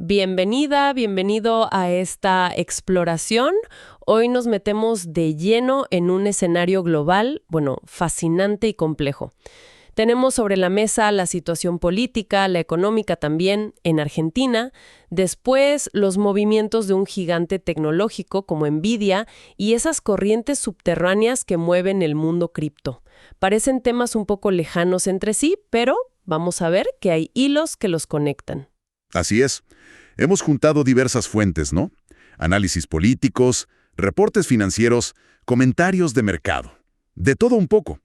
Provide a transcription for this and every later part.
Bienvenida, bienvenido a esta exploración. Hoy nos metemos de lleno en un escenario global, fascinante y complejo. Tenemos sobre la mesa la situación política, la económica también en Argentina, después los movimientos de un gigante tecnológico como Nvidia y esas corrientes subterráneas que mueven el mundo cripto. Parecen temas un poco lejanos entre sí, pero vamos a ver que hay hilos que los conectan. Así es. Hemos juntado diversas fuentes, ¿no? Análisis políticos, reportes financieros, comentarios de mercado. De todo un poco.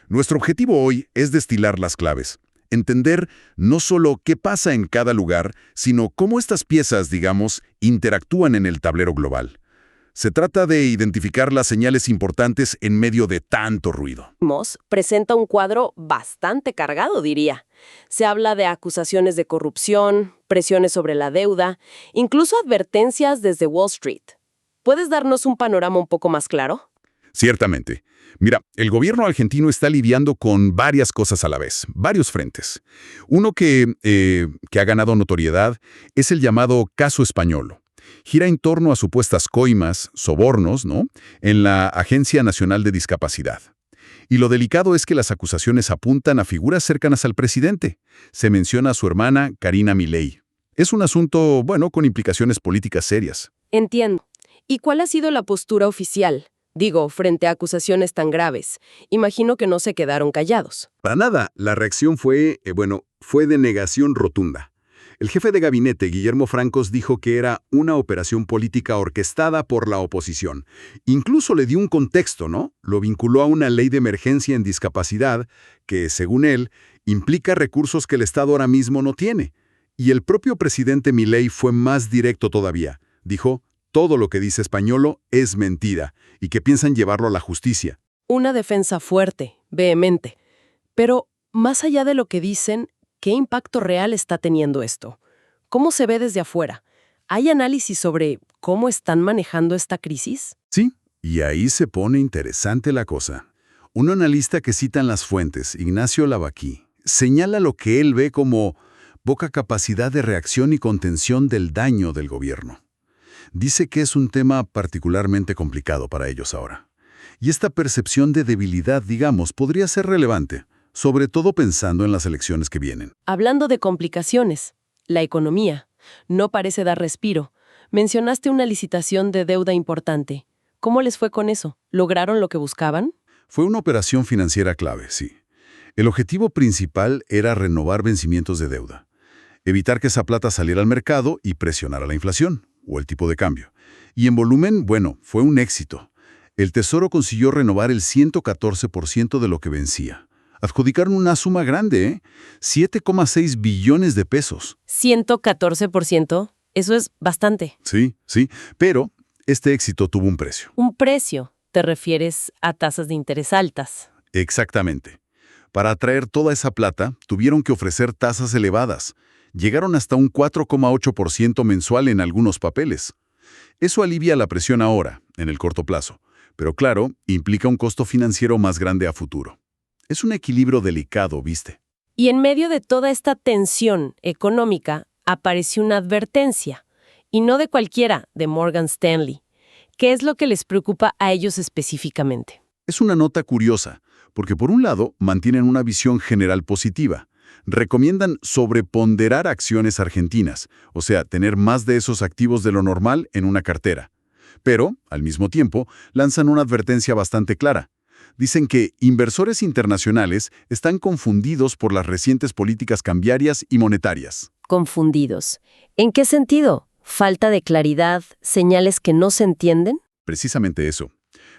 Nuestro objetivo hoy es destilar las claves. Entender no solo qué pasa en cada lugar, sino cómo estas piezas, interactúan en el tablero global. Se trata de identificar las señales importantes en medio de tanto ruido. Moss presenta un cuadro bastante cargado, diría. Se habla de acusaciones de corrupción, presiones sobre la deuda, incluso advertencias desde Wall Street. ¿Puedes darnos un panorama un poco más claro? Ciertamente. Mira, el gobierno argentino está lidiando con varias cosas a la vez, varios frentes. Uno que ha ganado notoriedad es el llamado caso Españolo. Gira en torno a supuestas coimas, sobornos, ¿no?, en la Agencia Nacional de Discapacidad. Y lo delicado es que las acusaciones apuntan a figuras cercanas al presidente. Se menciona a su hermana, Karina Milei. Es un asunto, con implicaciones políticas serias. Entiendo. ¿Y cuál ha sido la postura oficial? Frente a acusaciones tan graves. Imagino que no se quedaron callados. Para nada, la reacción fue de negación rotunda. El jefe de gabinete, Guillermo Francos, dijo que era una operación política orquestada por la oposición. Incluso le dio un contexto, ¿no? Lo vinculó a una ley de emergencia en discapacidad que, según él, implica recursos que el Estado ahora mismo no tiene. Y el propio presidente Milei fue más directo todavía. Dijo, todo lo que dice Españolo es mentira y que piensan llevarlo a la justicia. Una defensa fuerte, vehemente. Pero, más allá de lo que dicen, ¿qué impacto real está teniendo esto? ¿Cómo se ve desde afuera? ¿Hay análisis sobre cómo están manejando esta crisis? Sí, y ahí se pone interesante la cosa. Un analista que citan las fuentes, Ignacio Lavaquí, señala lo que él ve como poca capacidad de reacción y contención del daño del gobierno. Dice que es un tema particularmente complicado para ellos ahora. Y esta percepción de debilidad, podría ser relevante, sobre todo pensando en las elecciones que vienen. Hablando de complicaciones, la economía no parece dar respiro. Mencionaste una licitación de deuda importante. ¿Cómo les fue con eso? ¿Lograron lo que buscaban? Fue una operación financiera clave, sí. El objetivo principal era renovar vencimientos de deuda, evitar que esa plata saliera al mercado y presionar a la inflación, o el tipo de cambio. Y en volumen, fue un éxito. El Tesoro consiguió renovar el 114% de lo que vencía. Adjudicaron una suma grande, 7,6 billones de pesos. ¿114%? Eso es bastante. Sí, pero este éxito tuvo un precio. ¿Un precio? ¿Te refieres a tasas de interés altas? Exactamente. Para atraer toda esa plata, tuvieron que ofrecer tasas elevadas. Llegaron hasta un 4,8% mensual en algunos papeles. Eso alivia la presión ahora, en el corto plazo, pero claro, implica un costo financiero más grande a futuro. Es un equilibrio delicado, ¿viste? Y en medio de toda esta tensión económica, apareció una advertencia, y no de cualquiera, de Morgan Stanley. ¿Qué es lo que les preocupa a ellos específicamente? Es una nota curiosa, porque por un lado mantienen una visión general positiva. Recomiendan sobreponderar acciones argentinas, o sea, tener más de esos activos de lo normal en una cartera. Pero, al mismo tiempo, lanzan una advertencia bastante clara. Dicen que inversores internacionales están confundidos por las recientes políticas cambiarias y monetarias. Confundidos. ¿En qué sentido? ¿Falta de claridad? ¿Señales que no se entienden? Precisamente eso.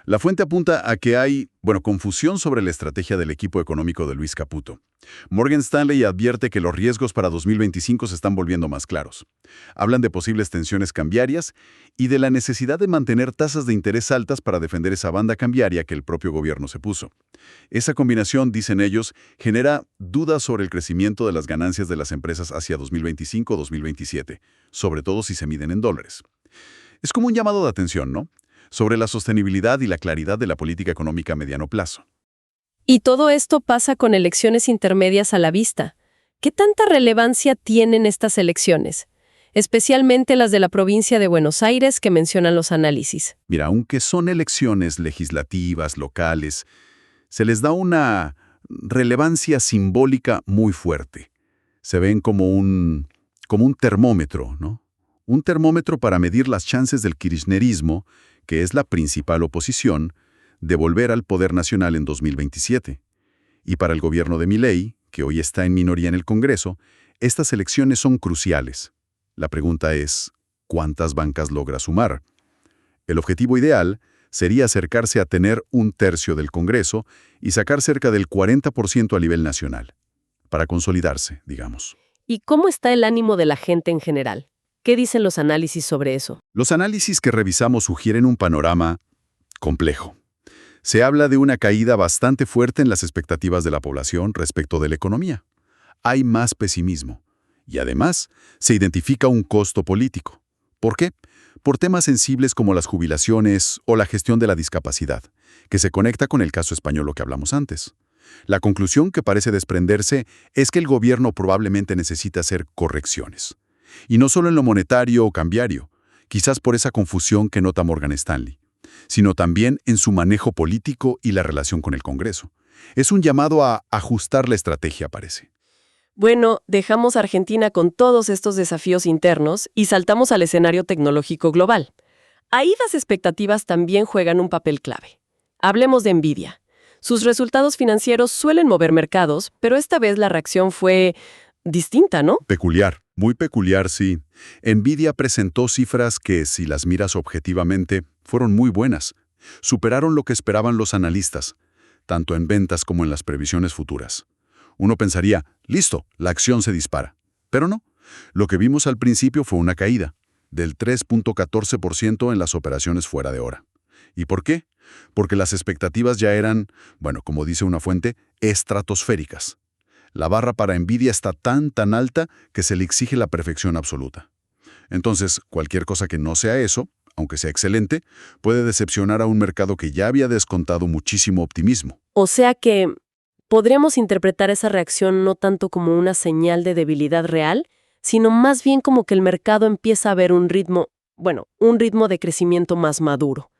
La fuente apunta a que hay, confusión sobre la estrategia del equipo económico de Luis Caputo. Morgan Stanley advierte que los riesgos para 2025 se están volviendo más claros. Hablan de posibles tensiones cambiarias y de la necesidad de mantener tasas de interés altas para defender esa banda cambiaria que el propio gobierno se puso. Esa combinación, dicen ellos, genera dudas sobre el crecimiento de las ganancias de las empresas hacia 2025 o 2027, sobre todo si se miden en dólares. Es como un llamado de atención, ¿no?, sobre la sostenibilidad y la claridad de la política económica a mediano plazo. Y todo esto pasa con elecciones intermedias a la vista. ¿Qué tanta relevancia tienen estas elecciones? especialmente las de la provincia de Buenos Aires que mencionan los análisis. Mira, aunque son elecciones legislativas, locales, se les da una relevancia simbólica muy fuerte. Se ven como un termómetro, ¿no? Un termómetro para medir las chances del kirchnerismo, que es la principal oposición, de volver al poder nacional en 2027. Y para el gobierno de Milei, que hoy está en minoría en el Congreso, estas elecciones son cruciales. La pregunta es, ¿cuántas bancas logra sumar? El objetivo ideal sería acercarse a tener 1/3 del Congreso y sacar cerca del 40% a nivel nacional, para consolidarse, digamos. ¿Y cómo está el ánimo de la gente en general? ¿Qué dicen los análisis sobre eso? Los análisis que revisamos sugieren un panorama complejo. Se habla de una caída bastante fuerte en las expectativas de la población respecto de la economía. Hay más pesimismo. Y además, se identifica un costo político. ¿Por qué? Por temas sensibles como las jubilaciones o la gestión de la discapacidad, que se conecta con el caso español que hablamos antes. La conclusión que parece desprenderse es que el gobierno probablemente necesita hacer correcciones. Y no solo en lo monetario o cambiario, quizás por esa confusión que nota Morgan Stanley, sino también en su manejo político y la relación con el Congreso. Es un llamado a ajustar la estrategia, parece. Bueno, dejamos a Argentina con todos estos desafíos internos y saltamos al escenario tecnológico global. Ahí las expectativas también juegan un papel clave. Hablemos de Nvidia. Sus resultados financieros suelen mover mercados, pero esta vez la reacción fue distinta, ¿no? Peculiar, muy peculiar, sí. Nvidia presentó cifras que, si las miras objetivamente, fueron muy buenas. Superaron lo que esperaban los analistas, tanto en ventas como en las previsiones futuras. Uno pensaría, listo, la acción se dispara. Pero no. Lo que vimos al principio fue una caída, del 3.14% en las operaciones fuera de hora. ¿Y por qué? Porque las expectativas ya eran, bueno, como dice una fuente, estratosféricas. La barra para Nvidia está tan alta que se le exige la perfección absoluta. Entonces, cualquier cosa que no sea eso, aunque sea excelente, puede decepcionar a un mercado que ya había descontado muchísimo optimismo. O sea que podríamos interpretar esa reacción no tanto como una señal de debilidad real, sino más bien como que el mercado empieza a ver un ritmo de crecimiento más maduro,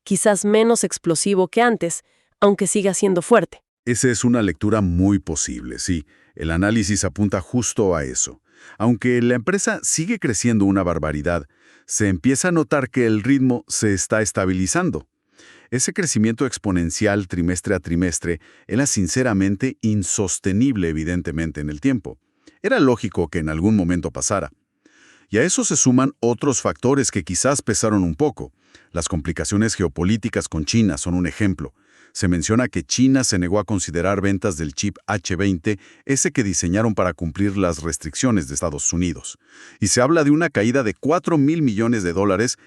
quizás menos explosivo que antes, aunque siga siendo fuerte. Esa es una lectura muy posible, sí. El análisis apunta justo a eso. Aunque la empresa sigue creciendo una barbaridad, se empieza a notar que el ritmo se está estabilizando. Ese crecimiento exponencial trimestre a trimestre era sinceramente insostenible evidentemente en el tiempo. Era lógico que en algún momento pasara. Y a eso se suman otros factores que quizás pesaron un poco. Las complicaciones geopolíticas con China son un ejemplo. Se menciona que China se negó a considerar ventas del chip H20, ese que diseñaron para cumplir las restricciones de Estados Unidos. Y se habla de una caída de $4.000 millones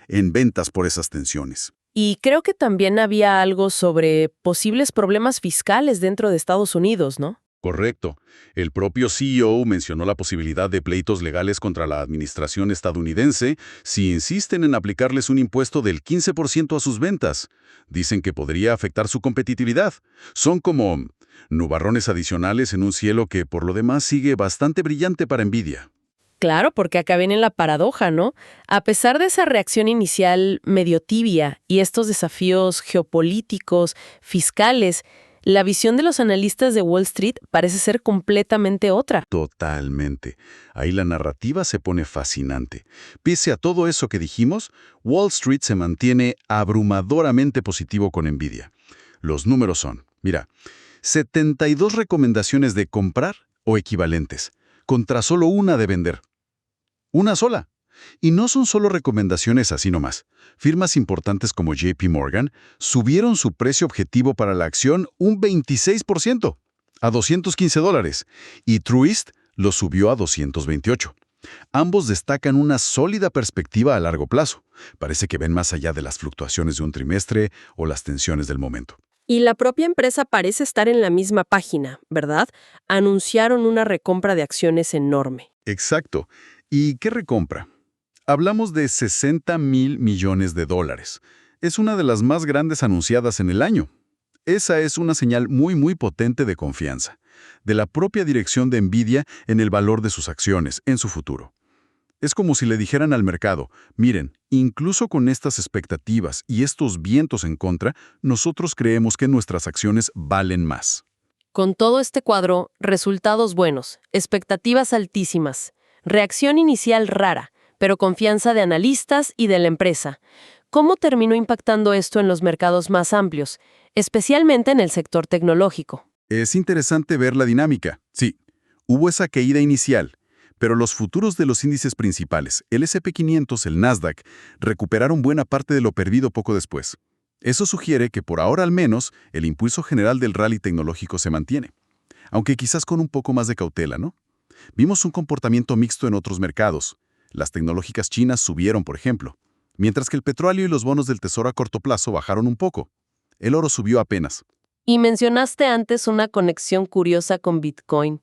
en ventas por esas tensiones. Y creo que también había algo sobre posibles problemas fiscales dentro de Estados Unidos, ¿no? Correcto. El propio CEO mencionó la posibilidad de pleitos legales contra la administración estadounidense si insisten en aplicarles un impuesto del 15% a sus ventas. Dicen que podría afectar su competitividad. Son como nubarrones adicionales en un cielo que por lo demás sigue bastante brillante para Nvidia. Claro, porque acá viene la paradoja, ¿no? A pesar de esa reacción inicial medio tibia y estos desafíos geopolíticos, fiscales, la visión de los analistas de Wall Street parece ser completamente otra. Totalmente. Ahí la narrativa se pone fascinante. Pese a todo eso que dijimos, Wall Street se mantiene abrumadoramente positivo con Nvidia. Los números son, mira, 72 recomendaciones de comprar o equivalentes, contra solo una de vender. Una sola. Y no son solo recomendaciones así nomás. Firmas importantes como JP Morgan subieron su precio objetivo para la acción un 26%, a $215, y Truist lo subió a 228. Ambos destacan una sólida perspectiva a largo plazo. Parece que ven más allá de las fluctuaciones de un trimestre o las tensiones del momento. Y la propia empresa parece estar en la misma página, ¿verdad? Anunciaron una recompra de acciones enorme. Exacto. ¿Y qué recompra? Hablamos de $60.000 millones. Es una de las más grandes anunciadas en el año. Esa es una señal muy potente de confianza, de la propia dirección de Nvidia en el valor de sus acciones, en su futuro. Es como si le dijeran al mercado, miren, incluso con estas expectativas y estos vientos en contra, nosotros creemos que nuestras acciones valen más. Con todo este cuadro, resultados buenos, expectativas altísimas, reacción inicial rara, pero confianza de analistas y de la empresa. ¿Cómo terminó impactando esto en los mercados más amplios, especialmente en el sector tecnológico? Es interesante ver la dinámica. Sí, hubo esa caída inicial, pero los futuros de los índices principales, el S&P 500, el Nasdaq, recuperaron buena parte de lo perdido poco después. Eso sugiere que por ahora al menos el impulso general del rally tecnológico se mantiene, aunque quizás con un poco más de cautela, ¿no? Vimos un comportamiento mixto en otros mercados. Las tecnológicas chinas subieron, por ejemplo, mientras que el petróleo y los bonos del tesoro a corto plazo bajaron un poco. El oro subió apenas. Y mencionaste antes una conexión curiosa con Bitcoin.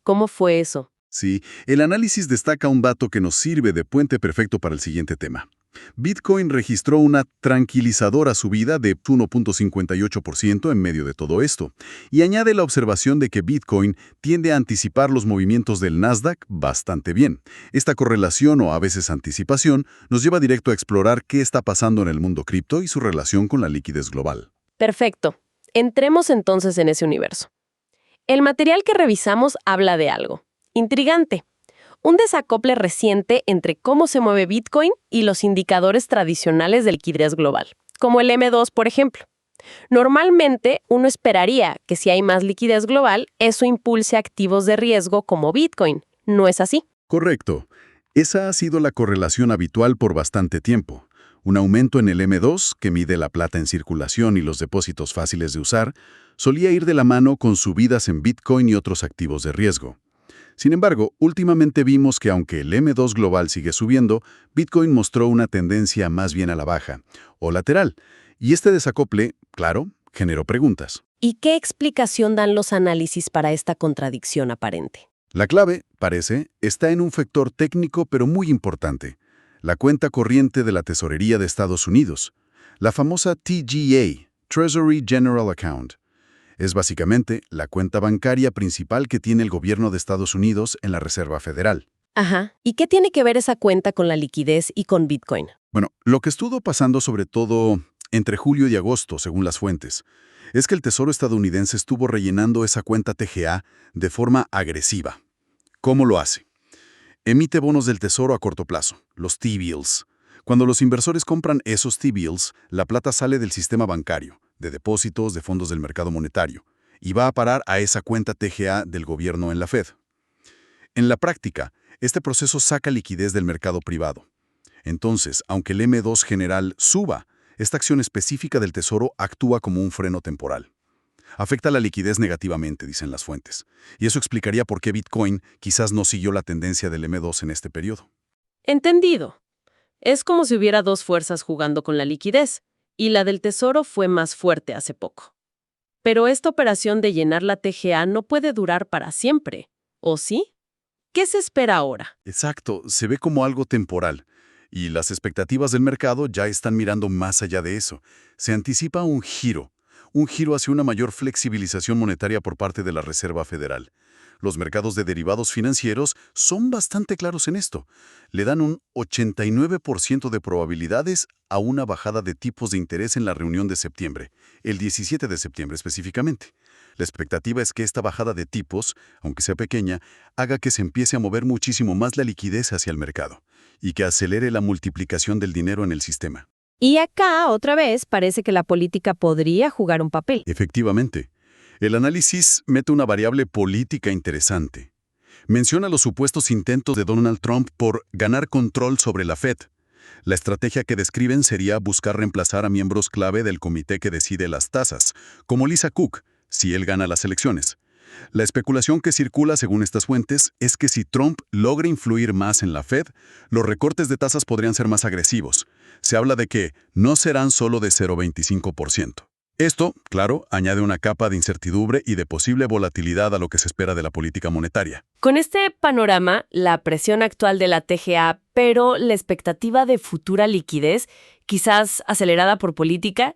¿Cómo fue eso? Sí, el análisis destaca un dato que nos sirve de puente perfecto para el siguiente tema. Bitcoin registró una tranquilizadora subida de 1.58% en medio de todo esto, y añade la observación de que Bitcoin tiende a anticipar los movimientos del Nasdaq bastante bien. Esta correlación, o a veces anticipación, nos lleva directo a explorar qué está pasando en el mundo cripto y su relación con la liquidez global. Perfecto. Entremos entonces en ese universo. El material que revisamos habla de algo intrigante. Un desacople reciente entre cómo se mueve Bitcoin y los indicadores tradicionales de liquidez global, como el M2, por ejemplo. Normalmente, uno esperaría que si hay más liquidez global, eso impulse activos de riesgo como Bitcoin. ¿No es así? Correcto. Esa ha sido la correlación habitual por bastante tiempo. Un aumento en el M2, que mide la plata en circulación y los depósitos fáciles de usar, solía ir de la mano con subidas en Bitcoin y otros activos de riesgo. Sin embargo, últimamente vimos que aunque el M2 global sigue subiendo, Bitcoin mostró una tendencia más bien a la baja, o lateral, y este desacople, claro, generó preguntas. ¿Y qué explicación dan los análisis para esta contradicción aparente? La clave, parece, está en un factor técnico pero muy importante, la cuenta corriente de la Tesorería de Estados Unidos, la famosa TGA, Treasury General Account. Es básicamente la cuenta bancaria principal que tiene el gobierno de Estados Unidos en la Reserva Federal. Ajá. ¿Y qué tiene que ver esa cuenta con la liquidez y con Bitcoin? Bueno, lo que estuvo pasando sobre todo entre julio y agosto, según las fuentes, es que el Tesoro estadounidense estuvo rellenando esa cuenta TGA de forma agresiva. ¿Cómo lo hace? Emite bonos del Tesoro a corto plazo, los T-bills. Cuando los inversores compran esos T-bills, la plata sale del sistema bancario, de depósitos, de fondos del mercado monetario, y va a parar a esa cuenta TGA del gobierno en la Fed. En la práctica, este proceso saca liquidez del mercado privado. Entonces, aunque el M2 general suba, esta acción específica del Tesoro actúa como un freno temporal. Afecta la liquidez negativamente, dicen las fuentes, y eso explicaría por qué Bitcoin quizás no siguió la tendencia del M2 en este periodo. Entendido. Es como si hubiera dos fuerzas jugando con la liquidez, y la del Tesoro fue más fuerte hace poco. Pero esta operación de llenar la TGA no puede durar para siempre, ¿o sí? ¿Qué se espera ahora? Exacto, se ve como algo temporal, y las expectativas del mercado ya están mirando más allá de eso. Se anticipa un giro hacia una mayor flexibilización monetaria por parte de la Reserva Federal. Los mercados de derivados financieros son bastante claros en esto. Le dan un 89% de probabilidades a una bajada de tipos de interés en la reunión de septiembre, el 17 de septiembre específicamente. La expectativa es que esta bajada de tipos, aunque sea pequeña, haga que se empiece a mover muchísimo más la liquidez hacia el mercado y que acelere la multiplicación del dinero en el sistema. Y acá, otra vez, parece que la política podría jugar un papel. Efectivamente. El análisis mete una variable política interesante. Menciona los supuestos intentos de Donald Trump por ganar control sobre la Fed. La estrategia que describen sería buscar reemplazar a miembros clave del comité que decide las tasas, como Lisa Cook, si él gana las elecciones. La especulación que circula según estas fuentes es que si Trump logra influir más en la Fed, los recortes de tasas podrían ser más agresivos. Se habla de que no serán solo de 0,25%. Esto, claro, añade una capa de incertidumbre y de posible volatilidad a lo que se espera de la política monetaria. Con este panorama, la presión actual de la TGA, pero la expectativa de futura liquidez, quizás acelerada por política,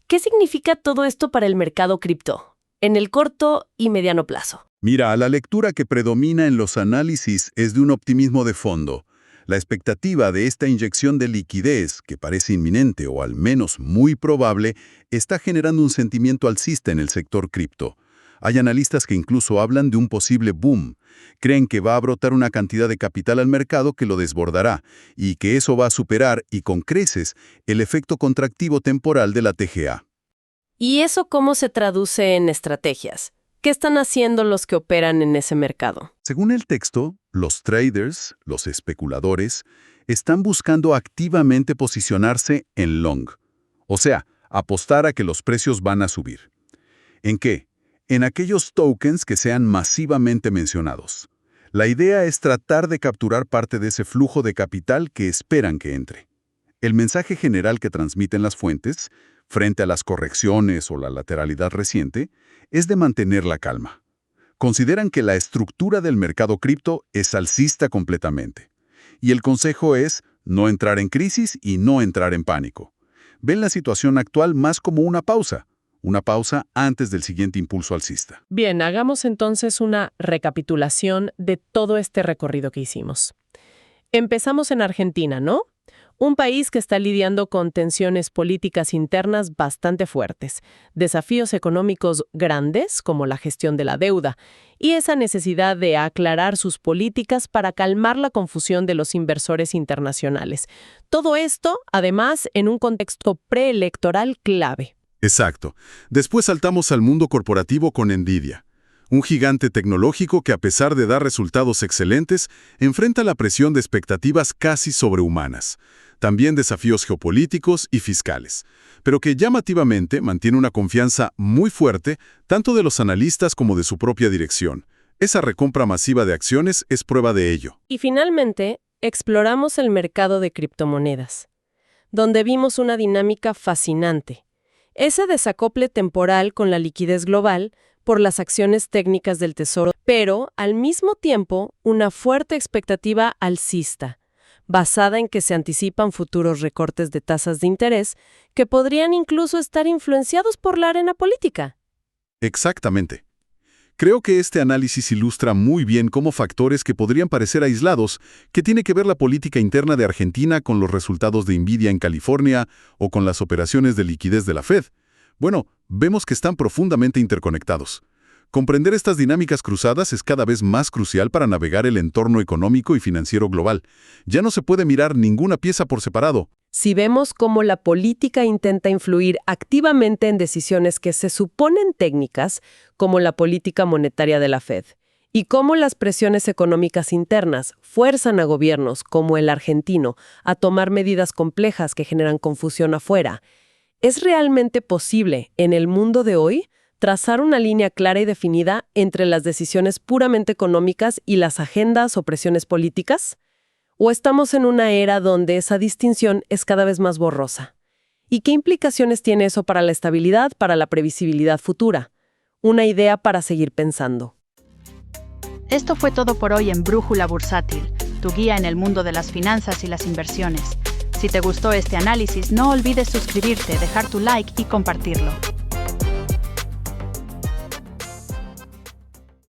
¿qué significa todo esto para el mercado cripto, en el corto y mediano plazo? Mira, la lectura que predomina en los análisis es de un optimismo de fondo. La expectativa de esta inyección de liquidez, que parece inminente o al menos muy probable, está generando un sentimiento alcista en el sector cripto. Hay analistas que incluso hablan de un posible boom. Creen que va a brotar una cantidad de capital al mercado que lo desbordará y que eso va a superar, y con creces, el efecto contractivo temporal de la TGA. ¿Y eso cómo se traduce en estrategias? ¿Qué están haciendo los que operan en ese mercado? Según el texto, los traders, los especuladores, están buscando activamente posicionarse en long, o sea, apostar a que los precios van a subir. ¿En qué? En aquellos tokens que sean masivamente mencionados. La idea es tratar de capturar parte de ese flujo de capital que esperan que entre. El mensaje general que transmiten las fuentes, frente a las correcciones o la lateralidad reciente, es de mantener la calma. Consideran que la estructura del mercado cripto es alcista completamente. Y el consejo es no entrar en crisis y no entrar en pánico. Ven la situación actual más como una pausa antes del siguiente impulso alcista. Bien, hagamos entonces una recapitulación de todo este recorrido que hicimos. Empezamos en Argentina, ¿no? Un país que está lidiando con tensiones políticas internas bastante fuertes, desafíos económicos grandes como la gestión de la deuda y esa necesidad de aclarar sus políticas para calmar la confusión de los inversores internacionales. Todo esto, además, en un contexto preelectoral clave. Exacto. Después saltamos al mundo corporativo con Nvidia. Un gigante tecnológico que, a pesar de dar resultados excelentes, enfrenta la presión de expectativas casi sobrehumanas. También desafíos geopolíticos y fiscales, pero que llamativamente mantiene una confianza muy fuerte tanto de los analistas como de su propia dirección. Esa recompra masiva de acciones es prueba de ello. Y finalmente, exploramos el mercado de criptomonedas, donde vimos una dinámica fascinante. Ese desacople temporal con la liquidez global por las acciones técnicas del Tesoro, pero al mismo tiempo una fuerte expectativa alcista, basada en que se anticipan futuros recortes de tasas de interés que podrían incluso estar influenciados por la arena política. Exactamente. Creo que este análisis ilustra muy bien cómo factores que podrían parecer aislados, que tiene que ver la política interna de Argentina con los resultados de Nvidia en California o con las operaciones de liquidez de la Fed, bueno, vemos que están profundamente interconectados. Comprender estas dinámicas cruzadas es cada vez más crucial para navegar el entorno económico y financiero global. Ya no se puede mirar ninguna pieza por separado. Si vemos cómo la política intenta influir activamente en decisiones que se suponen técnicas, como la política monetaria de la Fed, y cómo las presiones económicas internas fuerzan a gobiernos, como el argentino, a tomar medidas complejas que generan confusión afuera, ¿es realmente posible, en el mundo de hoy, trazar una línea clara y definida entre las decisiones puramente económicas y las agendas o presiones políticas? ¿O estamos en una era donde esa distinción es cada vez más borrosa? ¿Y qué implicaciones tiene eso para la estabilidad, para la previsibilidad futura? Una idea para seguir pensando. Esto fue todo por hoy en Brújula Bursátil, tu guía en el mundo de las finanzas y las inversiones. Si te gustó este análisis, no olvides suscribirte, dejar tu like y compartirlo.